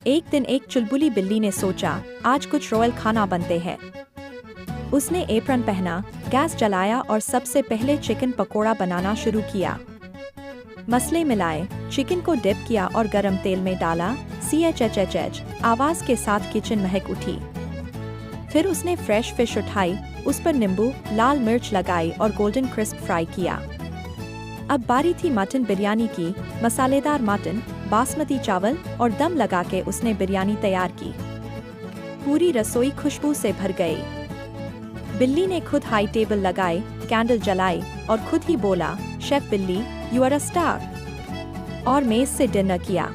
एक दिन एक चुलबुली बिल्ली ने सोचा, आज कुछ रॉयल खाना बनते हैं। उसने एप्रन पहना, गैस जलाया और सबसे पहले चिकन पकोड़ा बनाना शुरू किया। मसाले मिलाए, चिकन को डिप किया और गरम तेल में डाला। CHHH आवाज के साथ किचन महक उठी। फिर उसने फ्रेश फिश उठाई, उस पर नींबू, लाल मिर्च लगाई और गोल्डन क्रिस्प फ्राई किया। अब बारी थी मटन बिरयानी की। मसालेदार मटन, बासमती चावल और दम लगा के उसने बिरयानी तैयार की। पूरी रसोई खुशबू से भर गई। बिल्ली ने खुद हाई टेबल लगाए, कैंडल जलाई और खुद ही बोला, शेफ बिल्ली, यू आर अ स्टार। और मेज से डिनर किया।